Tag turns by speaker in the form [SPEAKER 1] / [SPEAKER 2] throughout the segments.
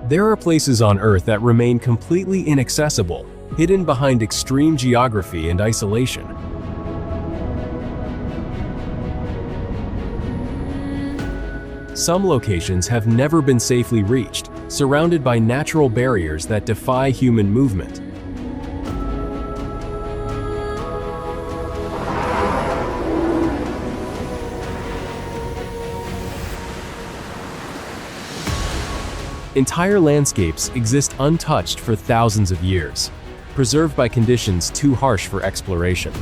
[SPEAKER 1] There are places on Earth that remain completely inaccessible, hidden behind extreme geography and isolation. Some locations have never been safely reached, surrounded by natural barriers that defy human movement. Entire landscapes exist untouched for thousands of years, preserved by conditions too harsh for exploration.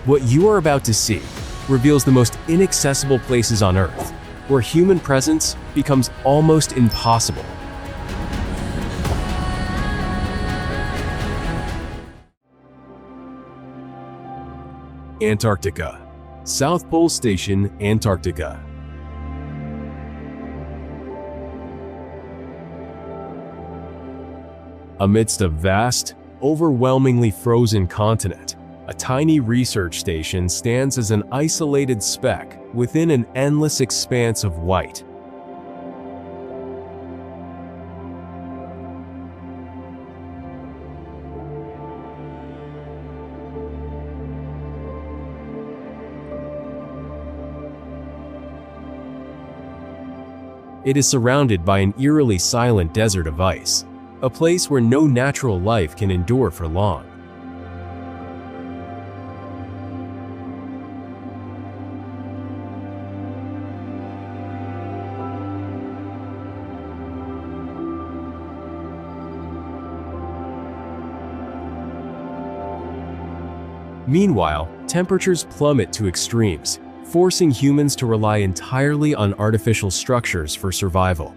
[SPEAKER 1] What you are about to see reveals the most inaccessible places on Earth, where human presence becomes almost impossible. Antarctica. South Pole Station, Antarctica. Amidst a vast, overwhelmingly frozen continent, a tiny research station stands as an isolated speck within an endless expanse of white. It is surrounded by an eerily silent desert of ice, a place where no natural life can endure for long. Meanwhile, temperatures plummet to extremes, forcing humans to rely entirely on artificial structures for survival.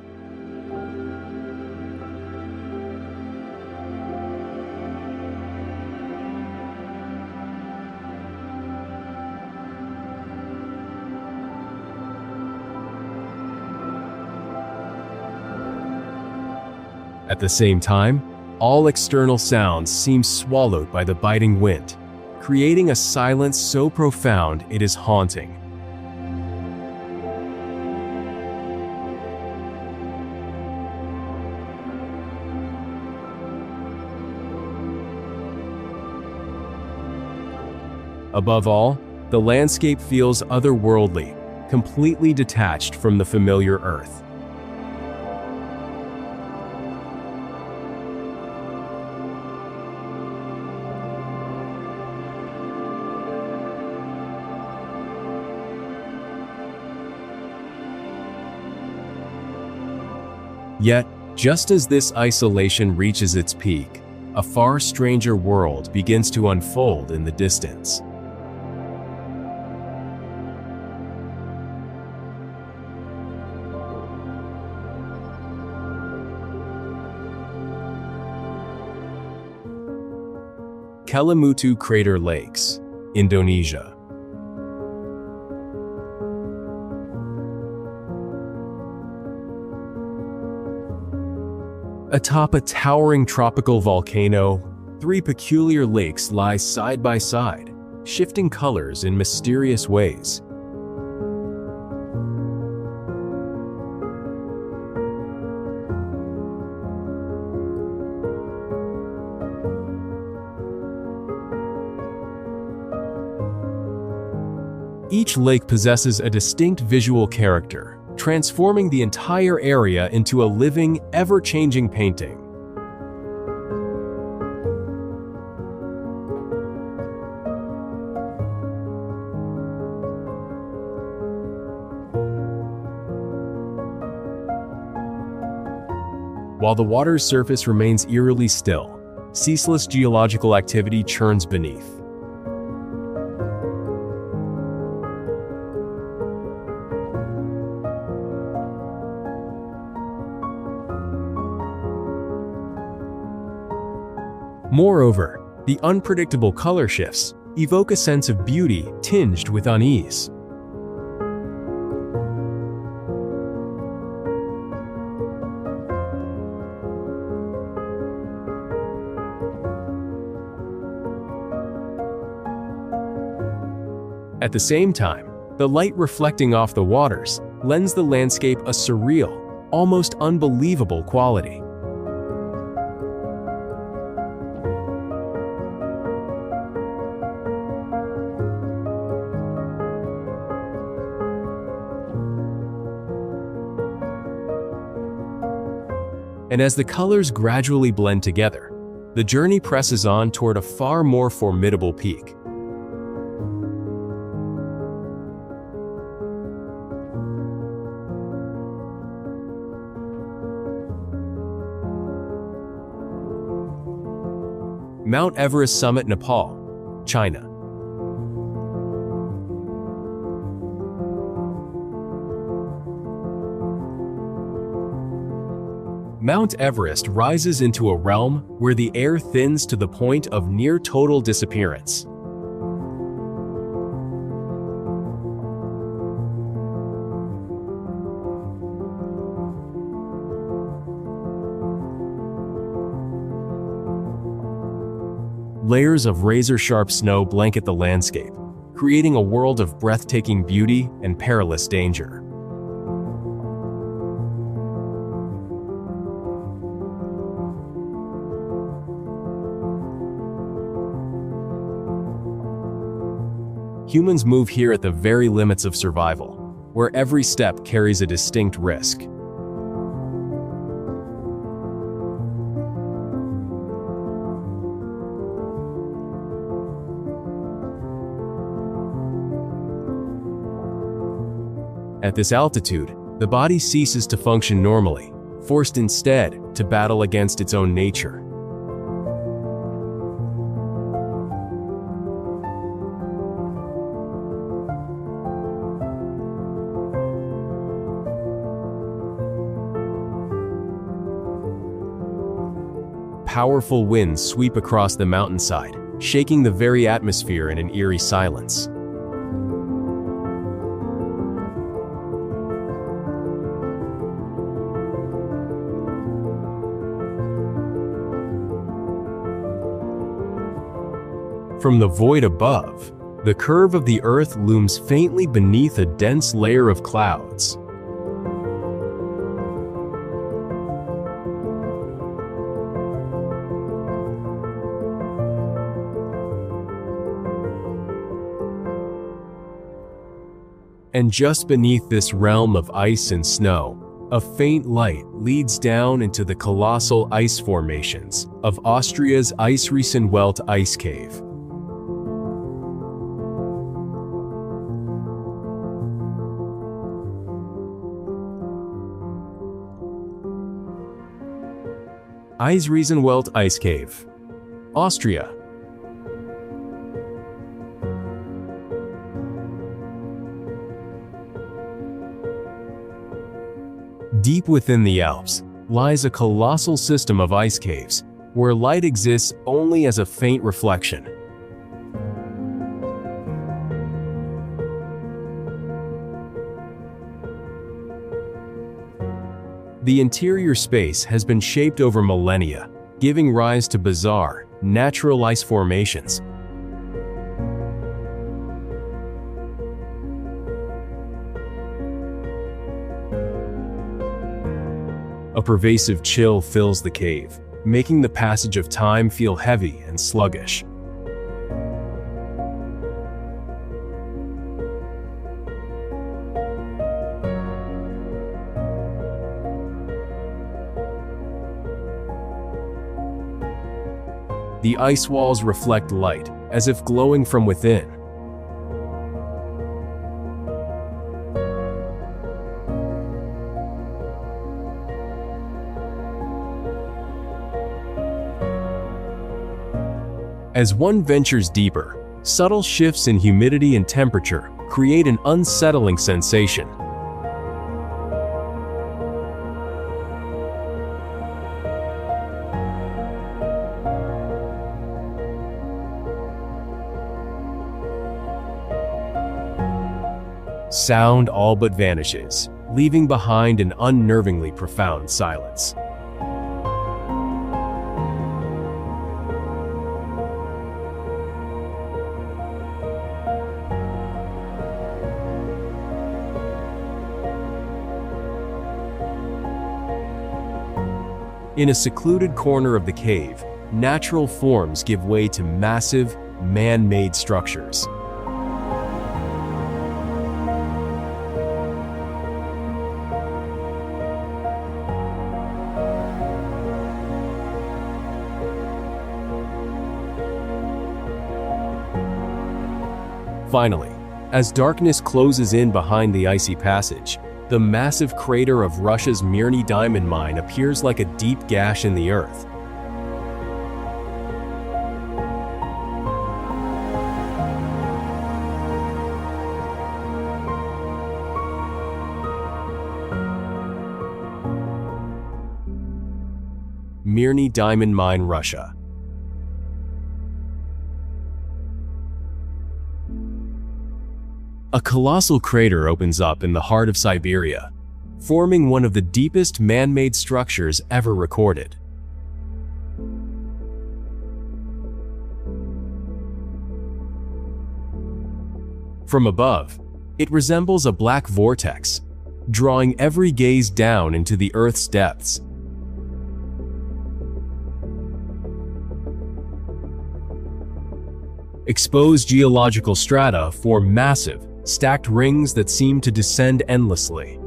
[SPEAKER 1] At the same time, all external sounds seem swallowed by the biting wind, creating a silence so profound it is haunting. Above all, the landscape feels otherworldly, completely detached from the familiar Earth. Yet, just as this isolation reaches its peak, a far stranger world begins to unfold in the distance. Kelimutu Crater Lakes, Indonesia. Atop a towering tropical volcano, three peculiar lakes lie side by side, shifting colors in mysterious ways. Each lake possesses a distinct visual character, transforming the entire area into a living, ever-changing painting. While the water's surface remains eerily still, ceaseless geological activity churns beneath. Moreover, the unpredictable color shifts evoke a sense of beauty tinged with unease. At the same time, The light reflecting off the waters lends the landscape a surreal, almost unbelievable quality. And as the colors gradually blend together, the journey presses on toward a far more formidable peak. Mount Everest summit, Nepal, China. Mount Everest rises into a realm where the air thins to the point of near total disappearance. Layers of razor-sharp snow blanket the landscape, creating a world of breathtaking beauty and perilous danger. Humans move here at the very limits of survival, where every step carries a distinct risk. At this altitude, the body ceases to function normally, forced instead to battle against its own nature. Powerful winds sweep across the mountainside, shaking the very atmosphere in an eerie silence. From the void above, the curve of the earth looms faintly beneath a dense layer of clouds. And just beneath this realm of ice and snow, a faint light leads down into the colossal ice formations of Austria's Eisriesenwelt ice cave. Eisriesenwelt Ice Cave, Austria. Deep within the Alps lies a colossal system of ice caves, where light exists only as a faint reflection. The interior space has been shaped over millennia, giving rise to bizarre, natural ice formations. A pervasive chill fills the cave, making the passage of time feel heavy and sluggish. The ice walls reflect light, as if glowing from within. As one ventures deeper, subtle shifts in humidity and temperature create an unsettling sensation. Sound all but vanishes, leaving behind an unnervingly profound silence. In a secluded corner of the cave, natural forms give way to massive, man-made structures. Finally, as darkness closes in behind the icy passage, the massive crater of Russia's Mirny diamond mine appears like a deep gash in the earth. Mirny Diamond Mine, Russia. A colossal crater opens up in the heart of Siberia, forming one of the deepest man-made structures ever recorded. From above, it resembles a black vortex, drawing every gaze down into the Earth's depths. Exposed geological strata form massive, stacked rings that seem to descend endlessly.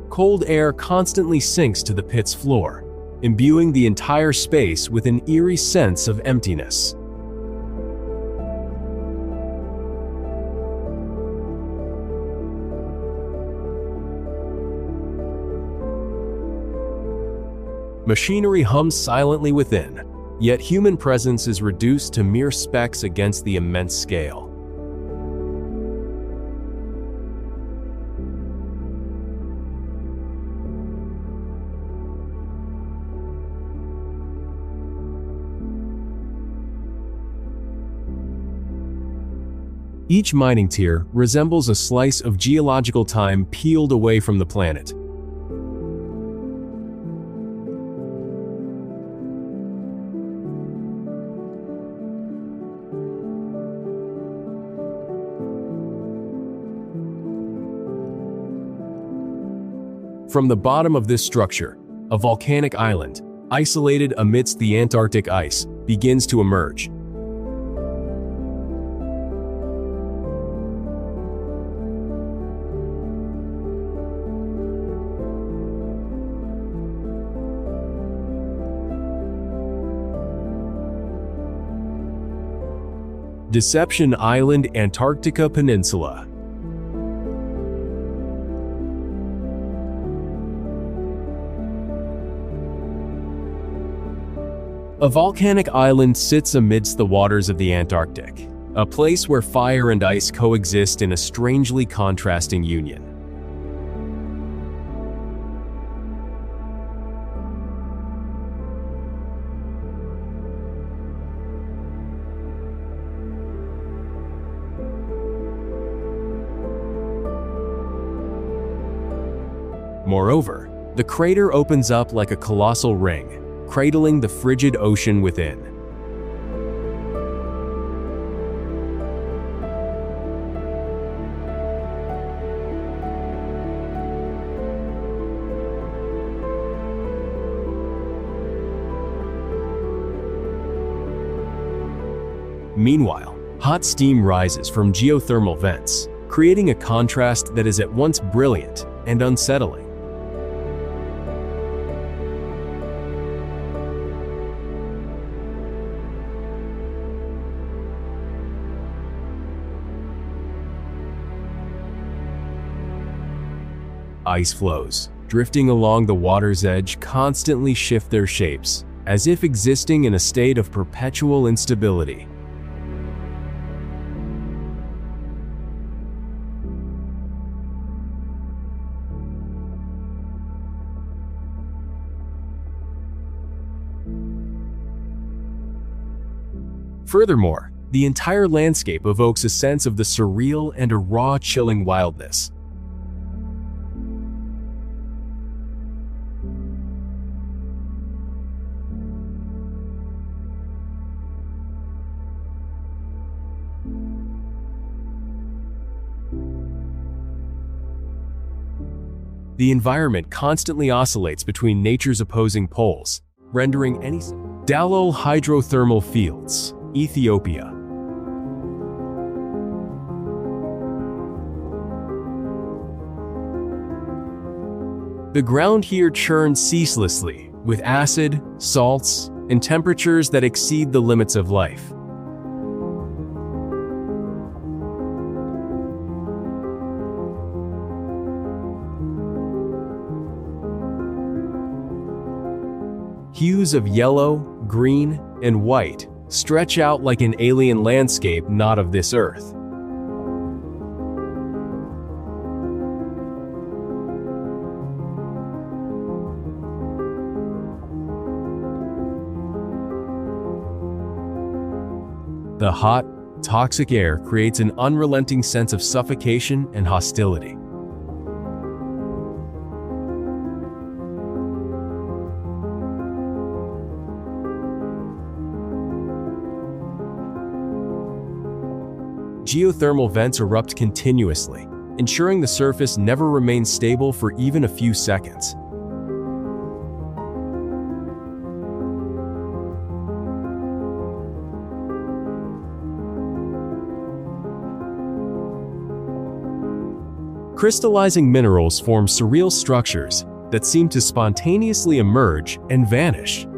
[SPEAKER 1] Cold air constantly sinks to the pit's floor, imbuing the entire space with an eerie sense of emptiness. Machinery hums silently within, yet human presence is reduced to mere specks against the immense scale. Each mining tier resembles a slice of geological time peeled away from the planet. From the bottom of this structure, a volcanic island, isolated amidst the Antarctic ice, begins to emerge. Deception Island, Antarctica Peninsula. A volcanic island sits amidst the waters of the Antarctic, a place where fire and ice coexist in a strangely contrasting union. Moreover, the crater opens up like a colossal ring, cradling the frigid ocean within. Meanwhile, hot steam rises from geothermal vents, creating a contrast that is at once brilliant and unsettling. Ice flows, drifting along the water's edge, constantly shift their shapes, as if existing in a state of perpetual instability. Furthermore, the entire landscape evokes a sense of the surreal and a raw, chilling wildness. The environment constantly oscillates between nature's opposing poles, rendering any Dalol hydrothermal fields, Ethiopia. The ground here churns ceaselessly, with acid, salts, and temperatures that exceed the limits of life. Hues of yellow, green, and white stretch out like an alien landscape not of this earth. The hot, toxic air creates an unrelenting sense of suffocation and hostility. Geothermal vents erupt continuously, ensuring the surface never remains stable for even a few seconds. Crystallizing minerals form surreal structures that seem to spontaneously emerge and vanish.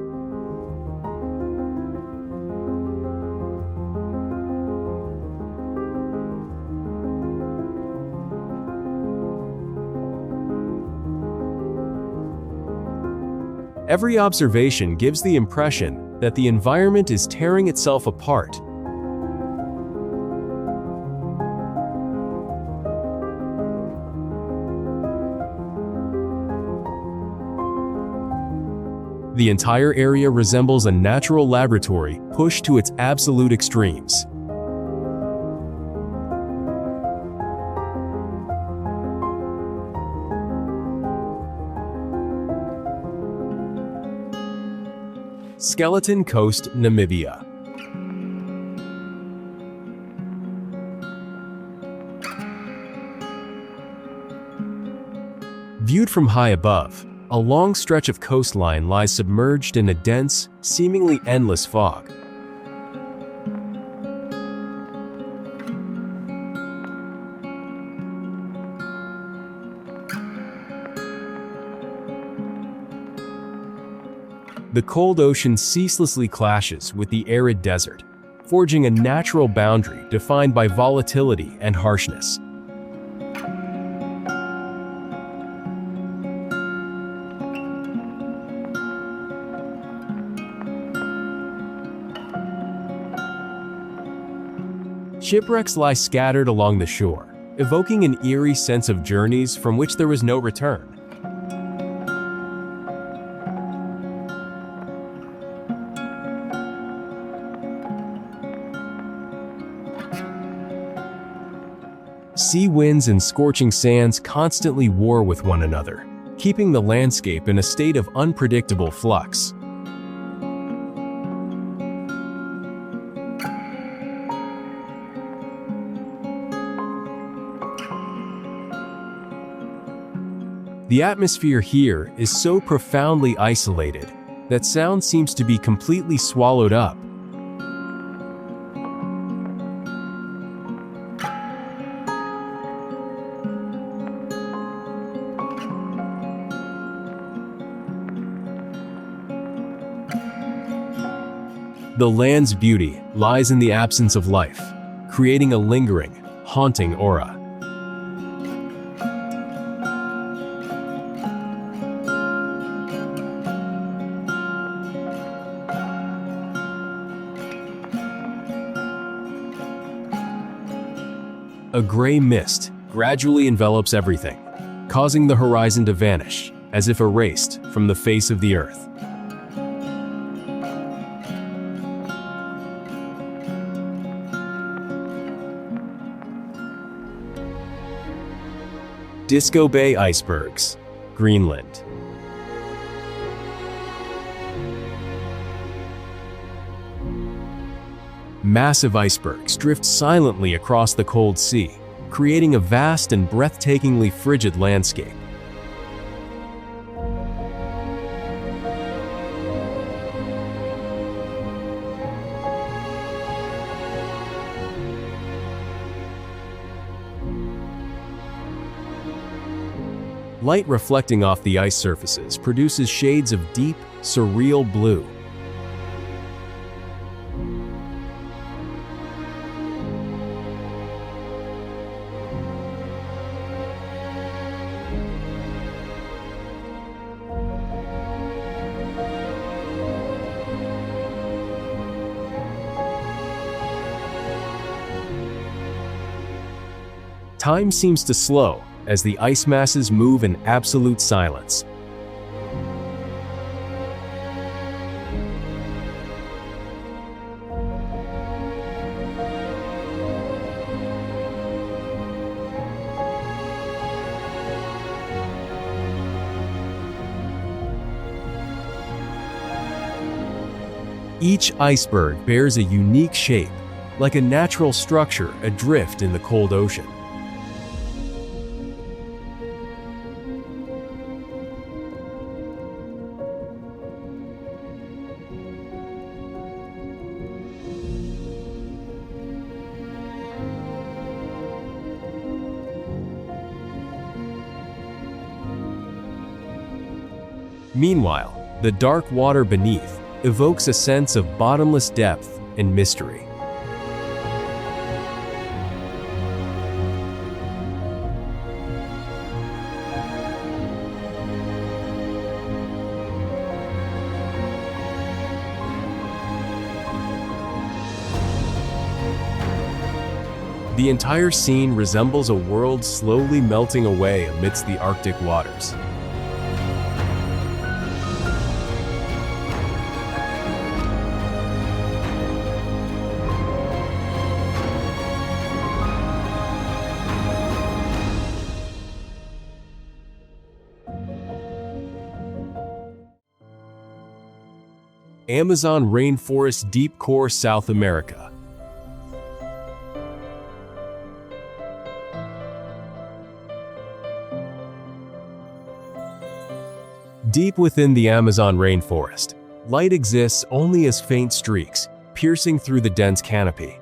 [SPEAKER 1] Every observation gives the impression that the environment is tearing itself apart. The entire area resembles a natural laboratory pushed to its absolute extremes. Skeleton Coast, Namibia. Viewed from high above, a long stretch of coastline lies submerged in a dense, seemingly endless fog. The cold ocean ceaselessly clashes with the arid desert, forging a natural boundary defined by volatility and harshness. Shipwrecks lie scattered along the shore, evoking an eerie sense of journeys from which there was no return. Sea winds and scorching sands constantly war with one another, keeping the landscape in a state of unpredictable flux. The atmosphere here is so profoundly isolated that sound seems to be completely swallowed up. The land's beauty lies in the absence of life, creating a lingering, haunting aura. A gray mist gradually envelops everything, causing the horizon to vanish, as if erased from the face of the earth. Disco Bay icebergs, Greenland. Massive icebergs drift silently across the cold sea, creating a vast and breathtakingly frigid landscape. Light reflecting off the ice surfaces produces shades of deep, surreal blue. Time seems to slow as the ice masses move in absolute silence. Each iceberg bears a unique shape, like a natural structure adrift in the cold ocean. Meanwhile, the dark water beneath evokes a sense of bottomless depth and mystery. The entire scene resembles a world slowly melting away amidst the Arctic waters. Amazon rainforest deep core, South America. Deep within the Amazon rainforest, light exists only as faint streaks, piercing through the dense canopy.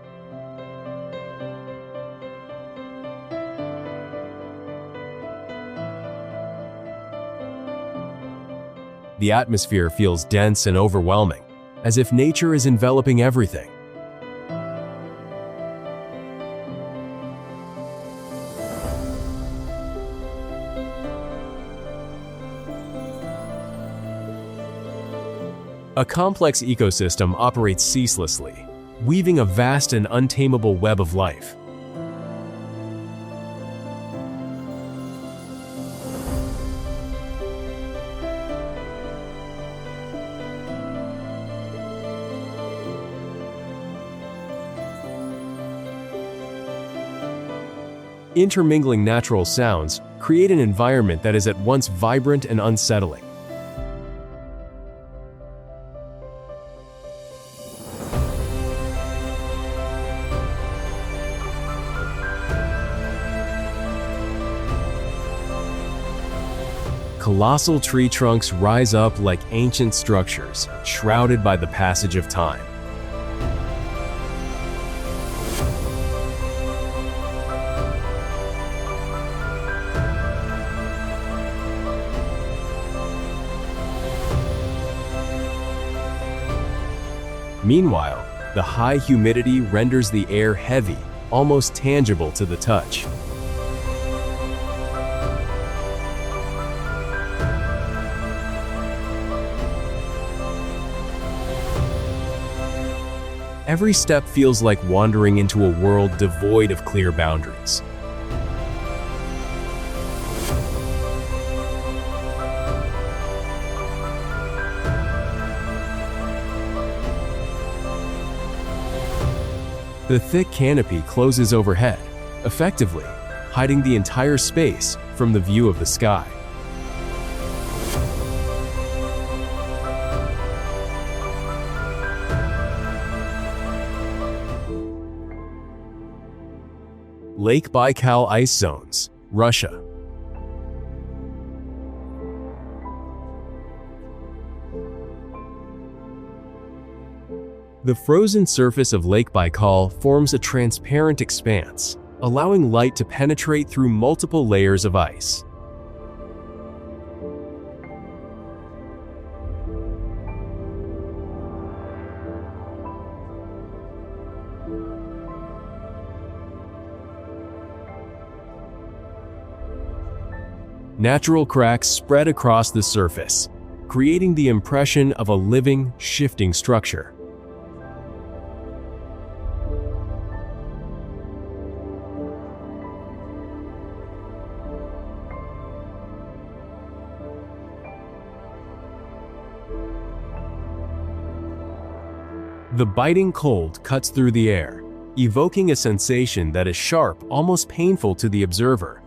[SPEAKER 1] The atmosphere feels dense and overwhelming, as if nature is enveloping everything. A complex ecosystem operates ceaselessly, weaving a vast and untamable web of life. Intermingling natural sounds create an environment that is at once vibrant and unsettling. Colossal tree trunks rise up like ancient structures, shrouded by the passage of time. Meanwhile, the high humidity renders the air heavy, almost tangible to the touch. Every step feels like wandering into a world devoid of clear boundaries. The thick canopy closes overhead, effectively hiding the entire space from the view of the sky. Lake Baikal Ice Zones, Russia. The frozen surface of Lake Baikal forms a transparent expanse, allowing light to penetrate through multiple layers of ice. Natural cracks spread across the surface, creating the impression of a living, shifting structure. The biting cold cuts through the air, evoking a sensation that is sharp, almost painful to the observer.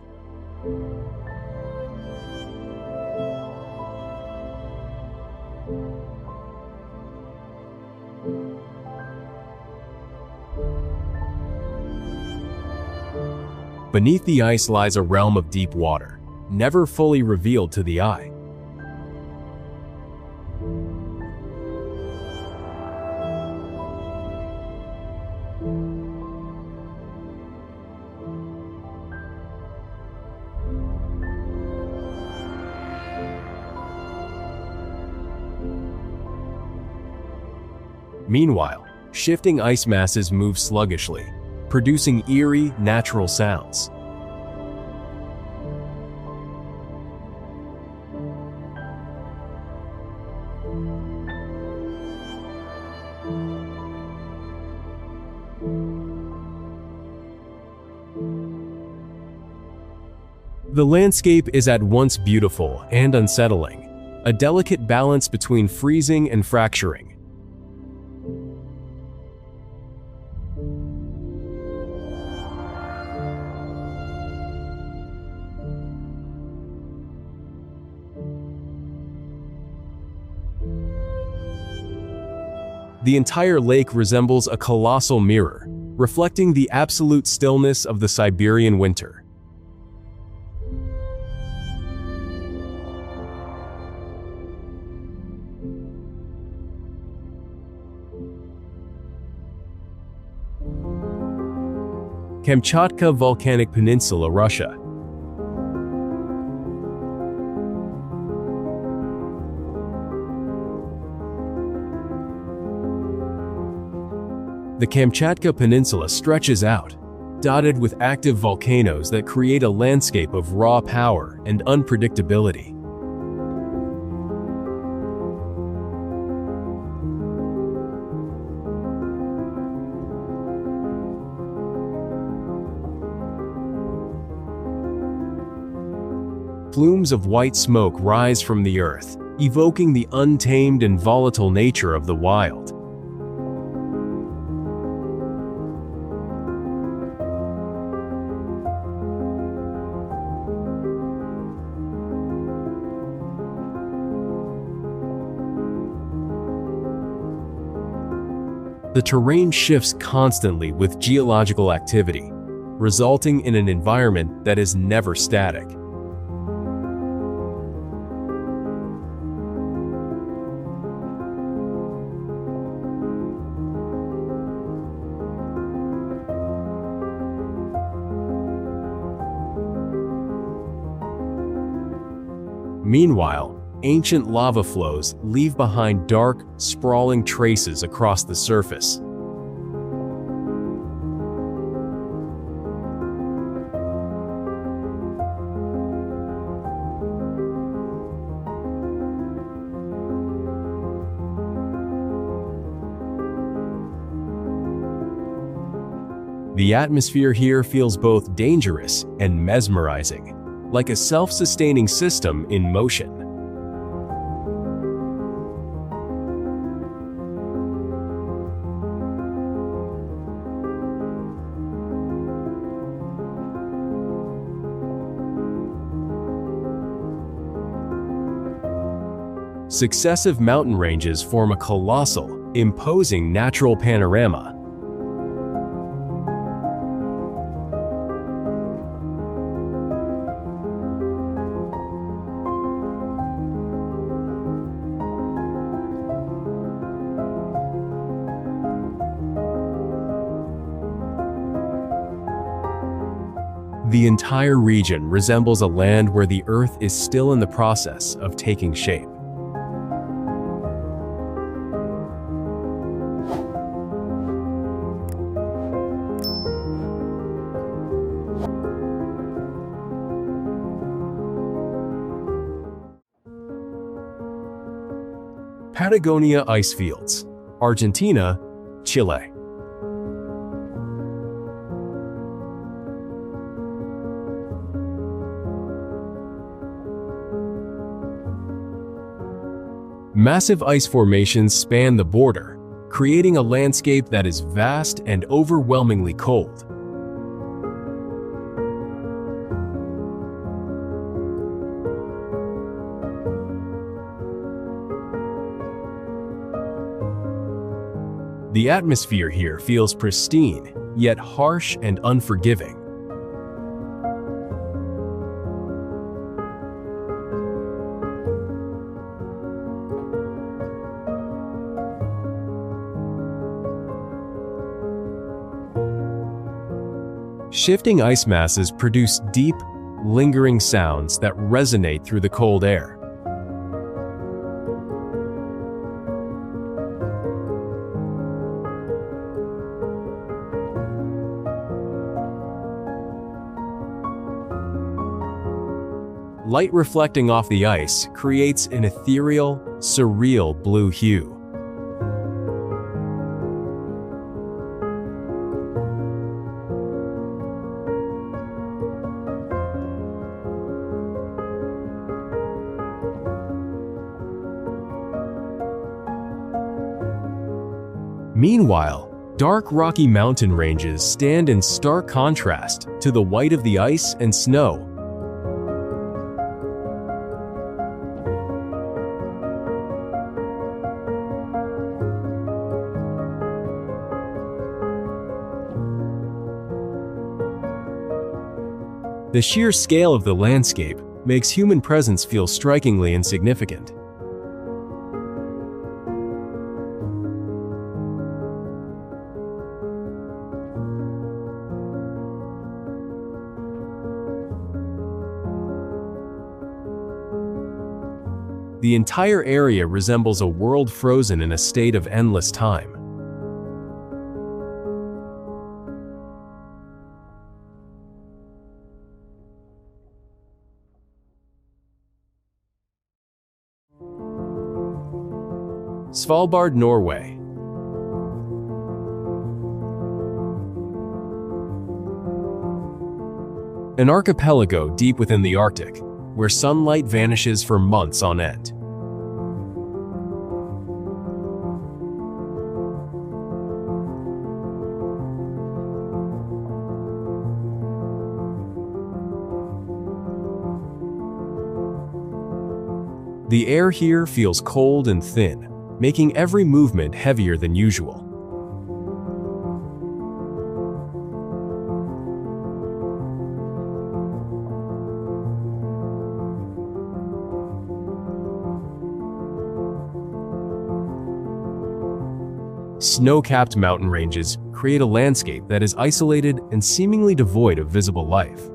[SPEAKER 1] Beneath the ice lies a realm of deep water, never fully revealed to the eye. Meanwhile, shifting ice masses move sluggishly, producing eerie, natural sounds. The landscape is at once beautiful and unsettling, a delicate balance between freezing and fracturing. The entire lake resembles a colossal mirror, reflecting the absolute stillness of the Siberian winter. Kamchatka Volcanic Peninsula, Russia. The Kamchatka Peninsula stretches out, dotted with active volcanoes that create a landscape of raw power and unpredictability. Plumes of white smoke rise from the earth, evoking the untamed and volatile nature of the wild. The terrain shifts constantly with geological activity, resulting in an environment that is never static. Meanwhile, ancient lava flows leave behind dark, sprawling traces across the surface. The atmosphere here feels both dangerous and mesmerizing, like a self-sustaining system in motion. Successive mountain ranges form a colossal, imposing natural panorama. The entire region resembles a land where the earth is still in the process of taking shape. Patagonia ice fields, Argentina, Chile. Massive ice formations span the border, creating a landscape that is vast and overwhelmingly cold. The atmosphere here feels pristine, yet harsh and unforgiving. Shifting ice masses produce deep, lingering sounds that resonate through the cold air. Light reflecting off the ice creates an ethereal, surreal blue hue. Meanwhile, dark rocky mountain ranges stand in stark contrast to the white of the ice and snow. The sheer scale of the landscape makes human presence feel strikingly insignificant. The entire area resembles a world frozen in a state of endless time. Svalbard, Norway. An archipelago deep within the Arctic, where sunlight vanishes for months on end. The air here feels cold and thin, making every movement heavier than usual. Snow-capped mountain ranges create a landscape that is isolated and seemingly devoid of visible life.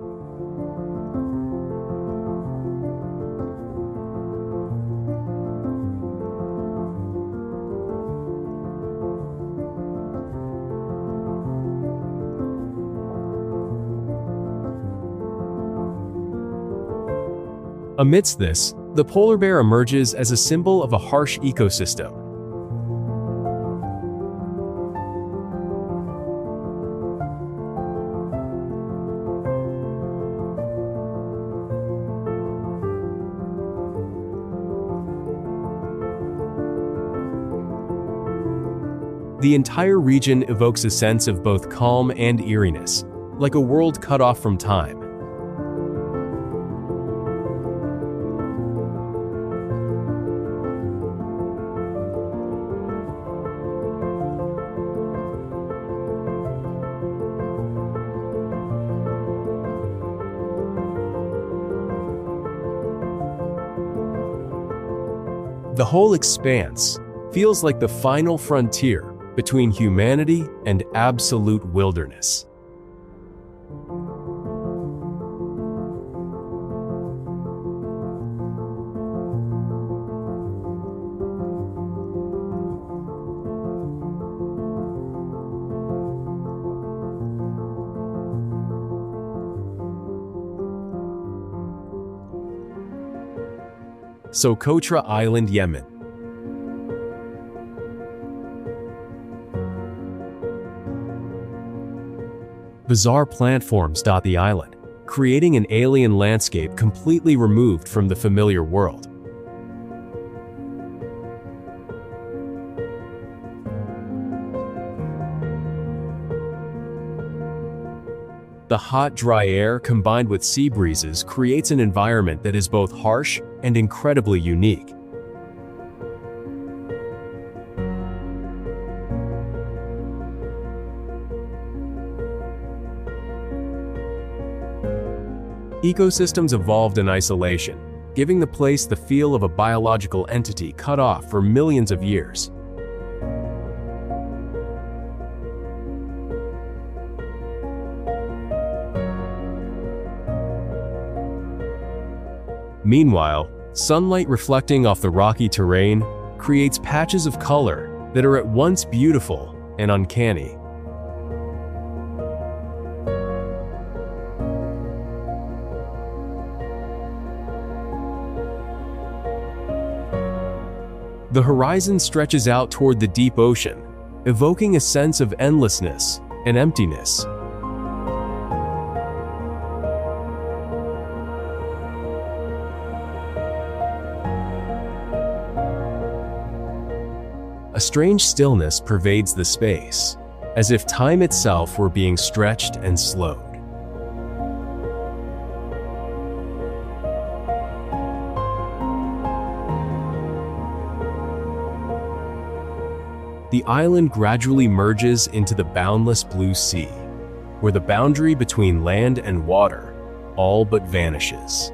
[SPEAKER 1] Amidst this, the polar bear emerges as a symbol of a harsh ecosystem. The entire region evokes a sense of both calm and eeriness, like a world cut off from time. The whole expanse feels like the final frontier between humanity and absolute wilderness. Socotra Island, Yemen. Bizarre plant forms dot the island, creating an alien landscape completely removed from the familiar world. The hot, dry air combined with sea breezes creates an environment that is both harsh and incredibly unique. Ecosystems evolved in isolation, giving the place the feel of a biological entity cut off for millions of years. Meanwhile, sunlight reflecting off the rocky terrain creates patches of color that are at once beautiful and uncanny. The horizon stretches out toward the deep ocean, evoking a sense of endlessness and emptiness. A strange stillness pervades the space, as if time itself were being stretched and slowed. The island gradually merges into the boundless blue sea, where the boundary between land and water all but vanishes.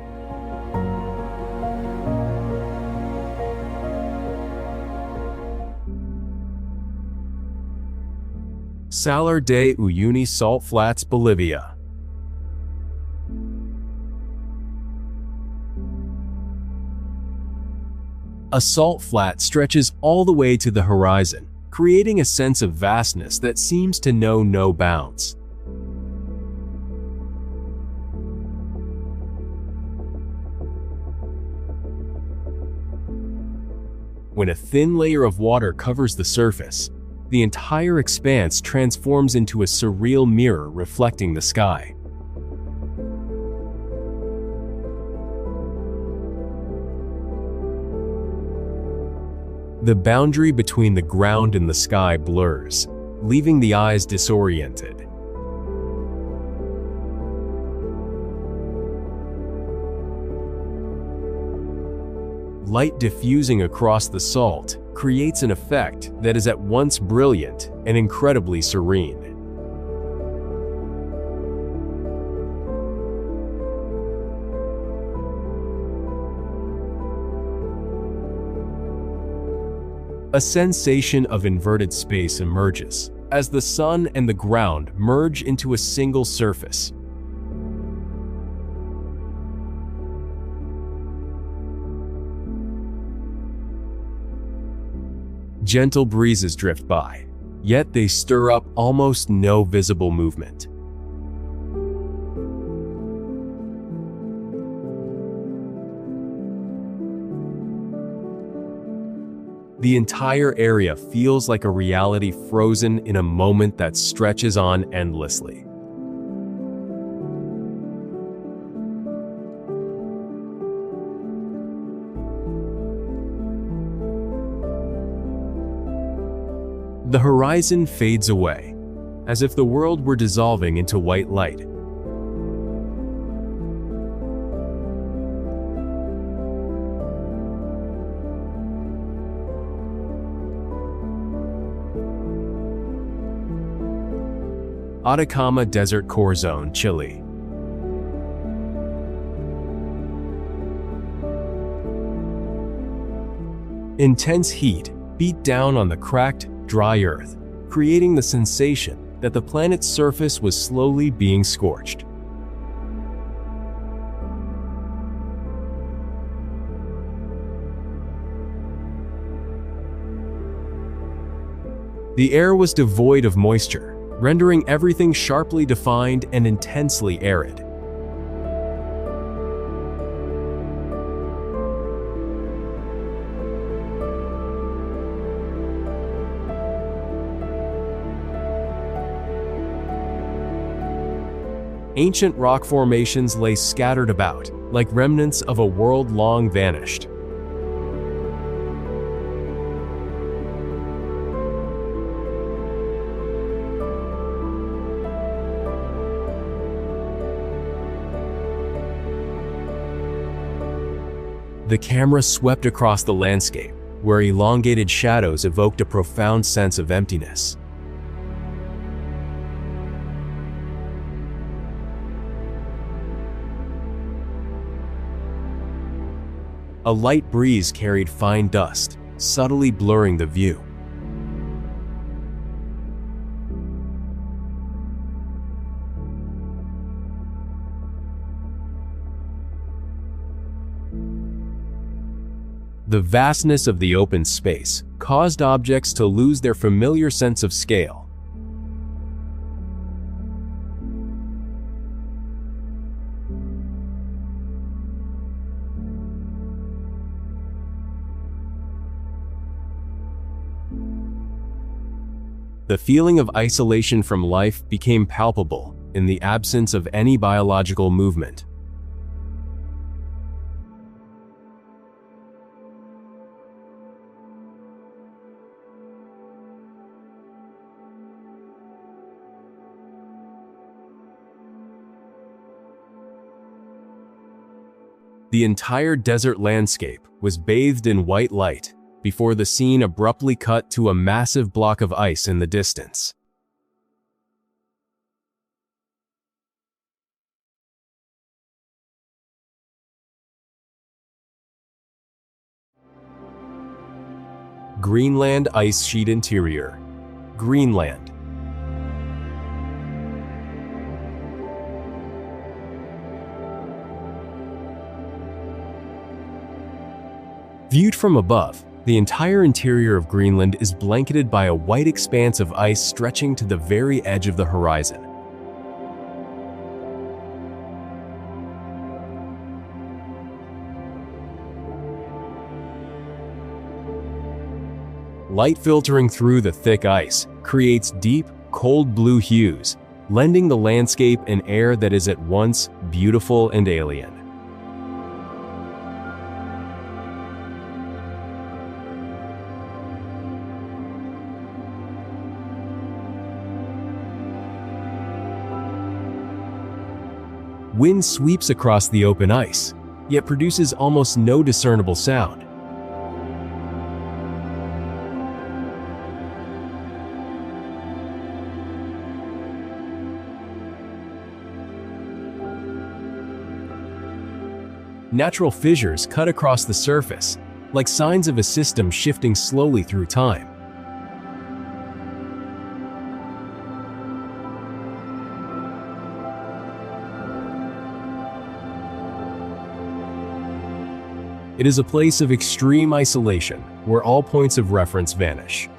[SPEAKER 1] Salar de Uyuni Salt Flats, Bolivia. A salt flat stretches all the way to the horizon, creating a sense of vastness that seems to know no bounds. When a thin layer of water covers the surface, the entire expanse transforms into a surreal mirror reflecting the sky. The boundary between the ground and the sky blurs, leaving the eyes disoriented. Light diffusing across the salt creates an effect that is at once brilliant and incredibly serene. A sensation of inverted space emerges as the sun and the ground merge into a single surface. Gentle breezes drift by, yet they stir up almost no visible movement. The entire area feels like a reality frozen in a moment that stretches on endlessly. The horizon fades away, as if the world were dissolving into white light. Atacama Desert Core Zone, Chile. Intense heat beat down on the cracked, dry earth, creating the sensation that the planet's surface was slowly being scorched. The air was devoid of moisture, rendering everything sharply defined and intensely arid. Ancient rock formations lay scattered about, like remnants of a world long vanished. The camera swept across the landscape, where elongated shadows evoked a profound sense of emptiness. A light breeze carried fine dust, subtly blurring the view. The vastness of the open space caused objects to lose their familiar sense of scale. The feeling of isolation from life became palpable in the absence of any biological movement. The entire desert landscape was bathed in white light before the scene abruptly cut to a massive block of ice in the distance. Greenland ice sheet interior. Greenland. Viewed from above, the entire interior of Greenland is blanketed by a white expanse of ice stretching to the very edge of the horizon. Light filtering through the thick ice creates deep, cold blue hues, lending the landscape an air that is at once beautiful and alien. Wind sweeps across the open ice, yet produces almost no discernible sound. Natural fissures cut across the surface, like signs of a system shifting slowly through time. It is a place of extreme isolation, where all points of reference vanish.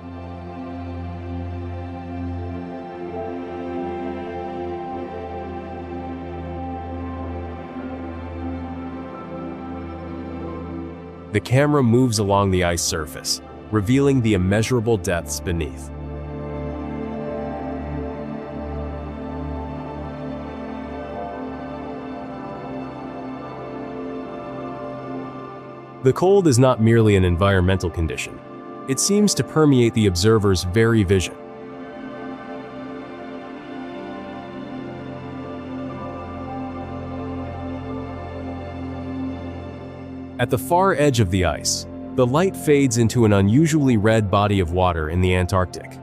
[SPEAKER 1] The camera moves along the ice surface, revealing the immeasurable depths beneath. The cold is not merely an environmental condition. It seems to permeate the observer's very vision. At the far edge of the ice, the light fades into an unusually red body of water in the Antarctic.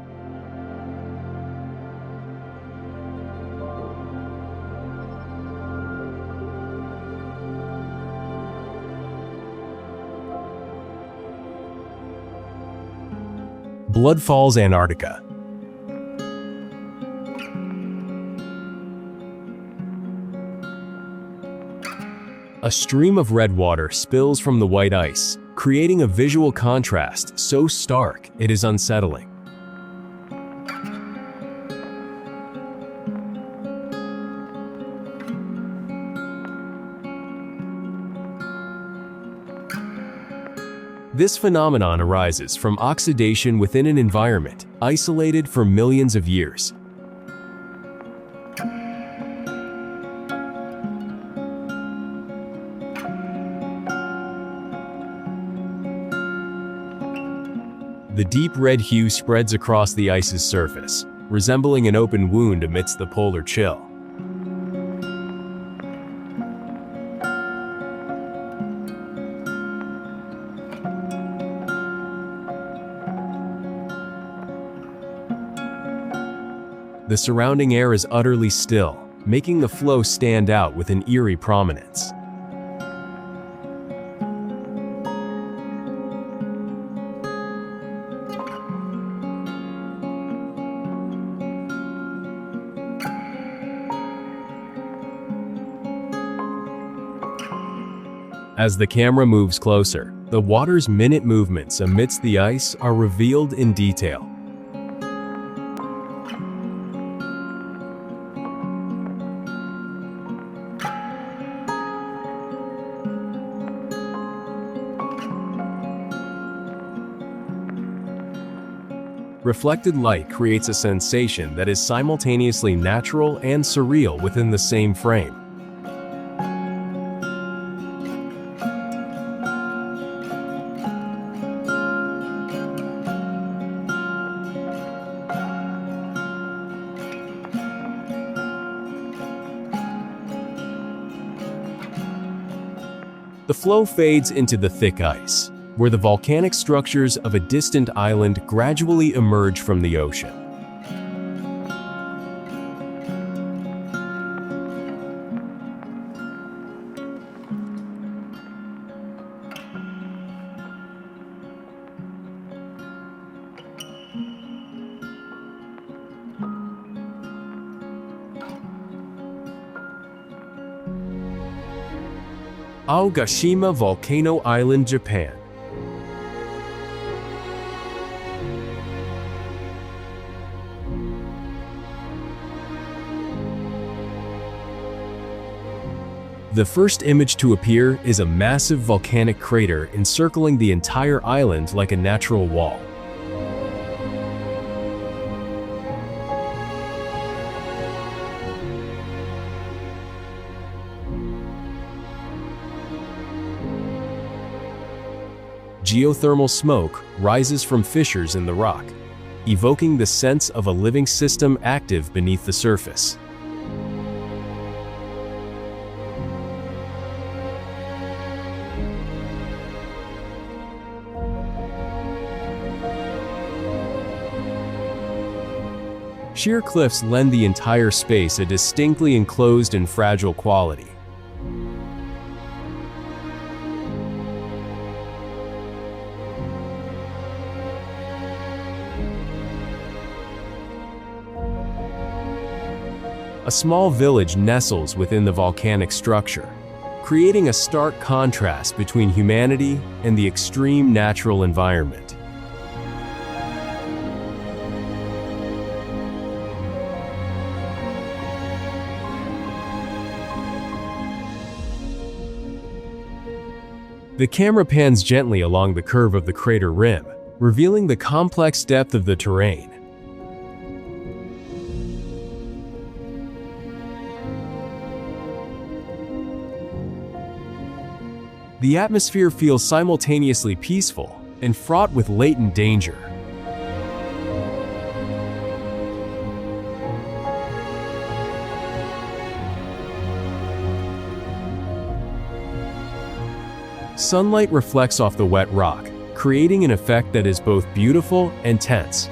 [SPEAKER 1] Blood Falls, Antarctica. A stream of red water spills from the white ice, creating a visual contrast so stark it is unsettling. This phenomenon arises from oxidation within an environment isolated for millions of years. The deep red hue spreads across the ice's surface, resembling an open wound amidst the polar chill. The surrounding air is utterly still, making the flow stand out with an eerie prominence. As the camera moves closer, the water's minute movements amidst the ice are revealed in detail. Reflected light creates a sensation that is simultaneously natural and surreal within the same frame. The flow fades into the thick ice, where the volcanic structures of a distant island gradually emerge from the ocean. Aogashima Volcano Island, Japan. The first image to appear is a massive volcanic crater encircling the entire island like a natural wall. Geothermal smoke rises from fissures in the rock, evoking the sense of a living system active beneath the surface. Sheer cliffs lend the entire space a distinctly enclosed and fragile quality. A small village nestles within the volcanic structure, creating a stark contrast between humanity and the extreme natural environment. The camera pans gently along the curve of the crater rim, revealing the complex depth of the terrain. The atmosphere feels simultaneously peaceful and fraught with latent danger. Sunlight reflects off the wet rock, creating an effect that is both beautiful and tense.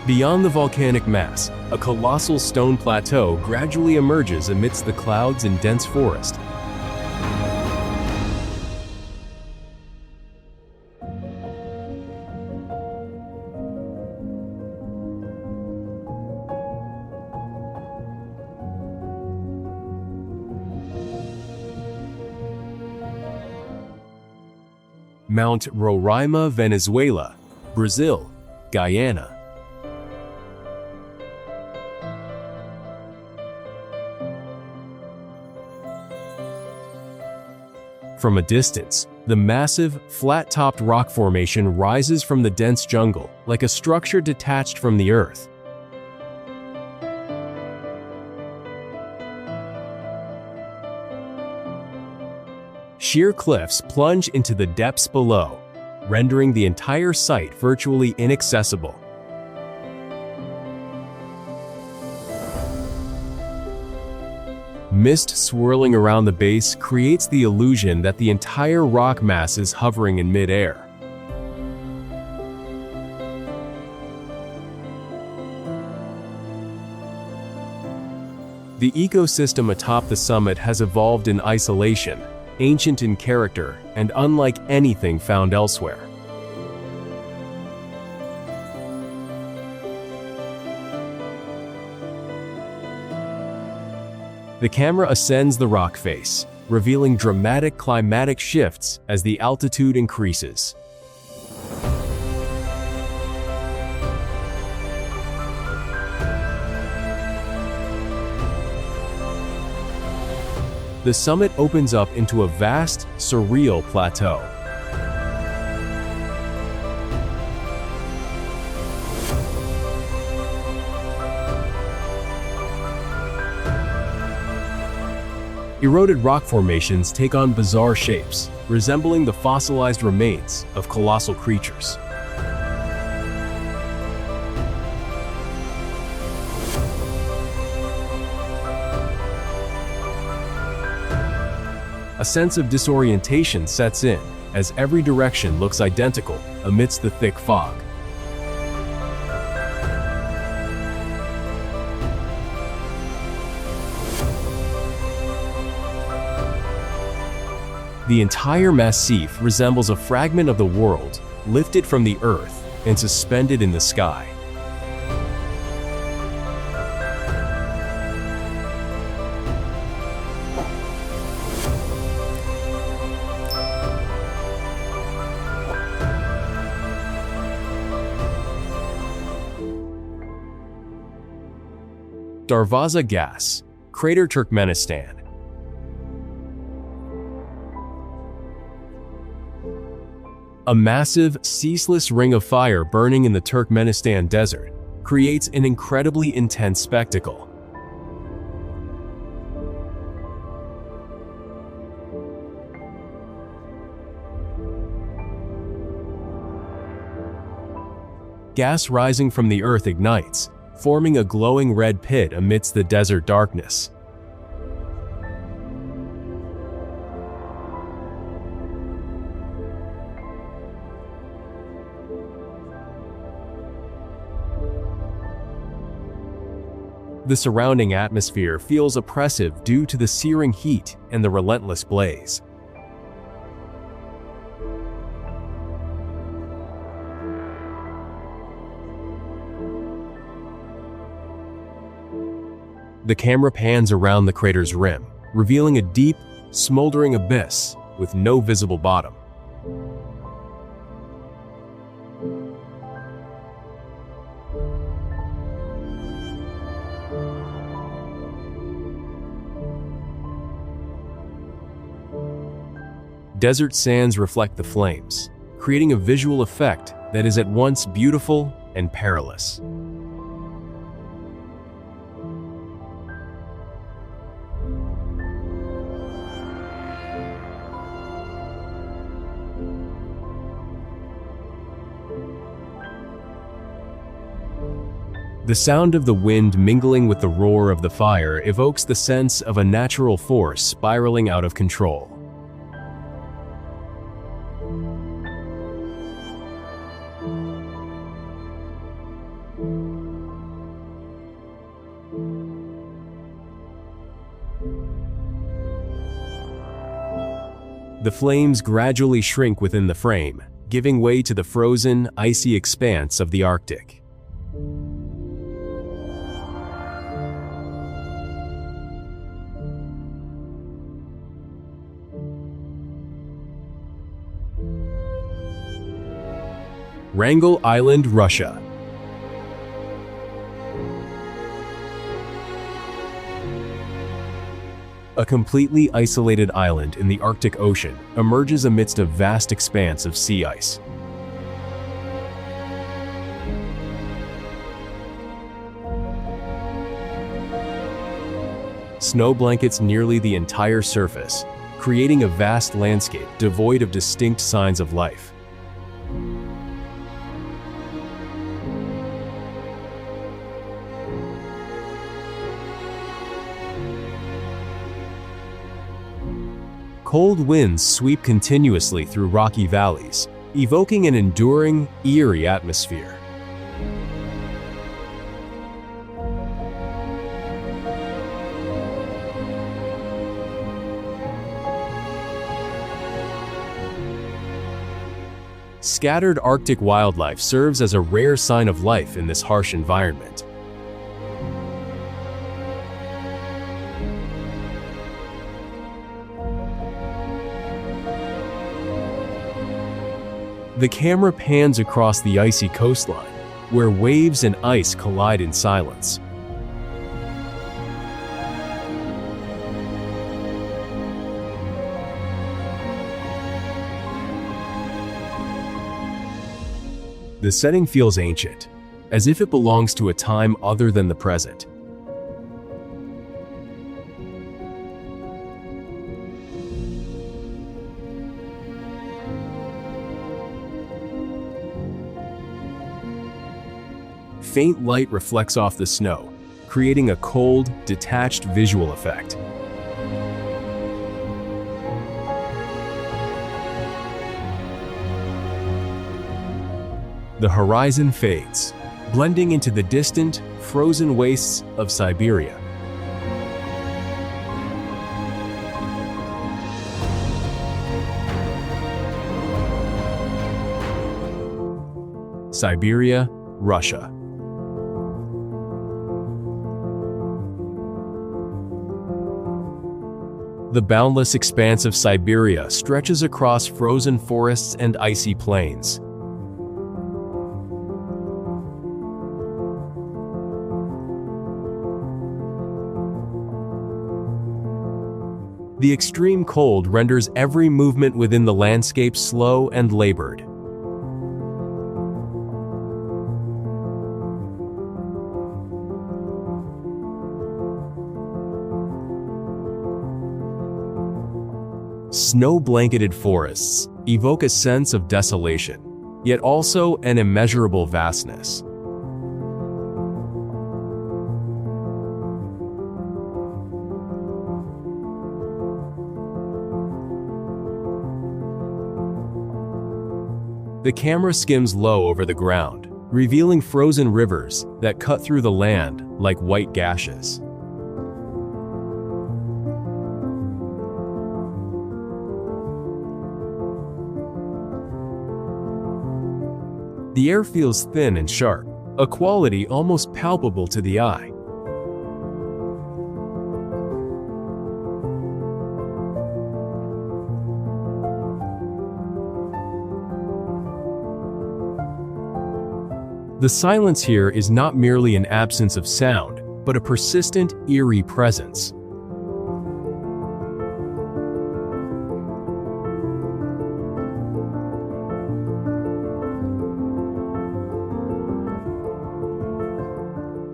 [SPEAKER 1] Beyond the volcanic mass, a colossal stone plateau gradually emerges amidst the clouds and dense forest. Mount Roraima, Venezuela, Brazil, Guyana. From a distance, the massive, flat-topped rock formation rises from the dense jungle like a structure detached from the earth. Sheer cliffs plunge into the depths below, rendering the entire site virtually inaccessible. Mist swirling around the base creates the illusion that the entire rock mass is hovering in mid-air. The ecosystem atop the summit has evolved in isolation, ancient in character, and unlike anything found elsewhere. The camera ascends the rock face, revealing dramatic climatic shifts as the altitude increases. The summit opens up into a vast, surreal plateau. Eroded rock formations take on bizarre shapes, resembling the fossilized remains of colossal creatures. A sense of disorientation sets in as every direction looks identical amidst the thick fog. The entire massif resembles a fragment of the world, lifted from the earth and suspended in the sky. Darvaza Gas, Crater Turkmenistan. A massive, ceaseless ring of fire burning in the Turkmenistan desert creates an incredibly intense spectacle. Gas rising from the earth ignites, forming a glowing red pit amidst the desert darkness. The surrounding atmosphere feels oppressive due to the searing heat and the relentless blaze. The camera pans around the crater's rim, revealing a deep, smoldering abyss with no visible bottom. Desert sands reflect the flames, creating a visual effect that is at once beautiful and perilous. The sound of the wind mingling with the roar of the fire evokes the sense of a natural force spiraling out of control. The flames gradually shrink within the frame, giving way to the frozen, icy expanse of the Arctic. Wrangel Island, Russia. A completely isolated island in the Arctic Ocean emerges amidst a vast expanse of sea ice. Snow blankets nearly the entire surface, creating a vast landscape devoid of distinct signs of life. Cold winds sweep continuously through rocky valleys, evoking an enduring, eerie atmosphere. Scattered Arctic wildlife serves as a rare sign of life in this harsh environment. The camera pans across the icy coastline, where waves and ice collide in silence. The setting feels ancient, as if it belongs to a time other than the present. Faint light reflects off the snow, creating a cold, detached visual effect. The horizon fades, blending into the distant, frozen wastes of Siberia. Siberia, Russia. The boundless expanse of Siberia stretches across frozen forests and icy plains. The extreme cold renders every movement within the landscape slow and labored. Snow-blanketed forests evoke a sense of desolation, yet also an immeasurable vastness. The camera skims low over the ground, revealing frozen rivers that cut through the land like white gashes. The air feels thin and sharp, a quality almost palpable to the eye. The silence here is not merely an absence of sound, but a persistent, eerie presence.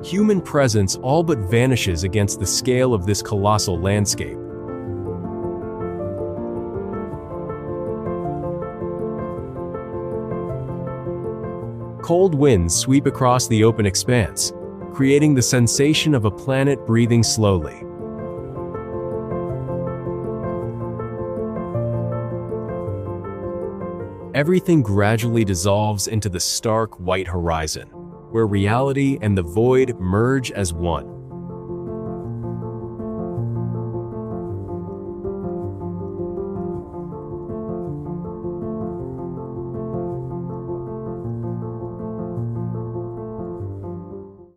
[SPEAKER 1] Human presence all but vanishes against the scale of this colossal landscape. Cold winds sweep across the open expanse, creating the sensation of a planet breathing slowly. Everything gradually dissolves into the stark white horizon, where reality and the void merge as one.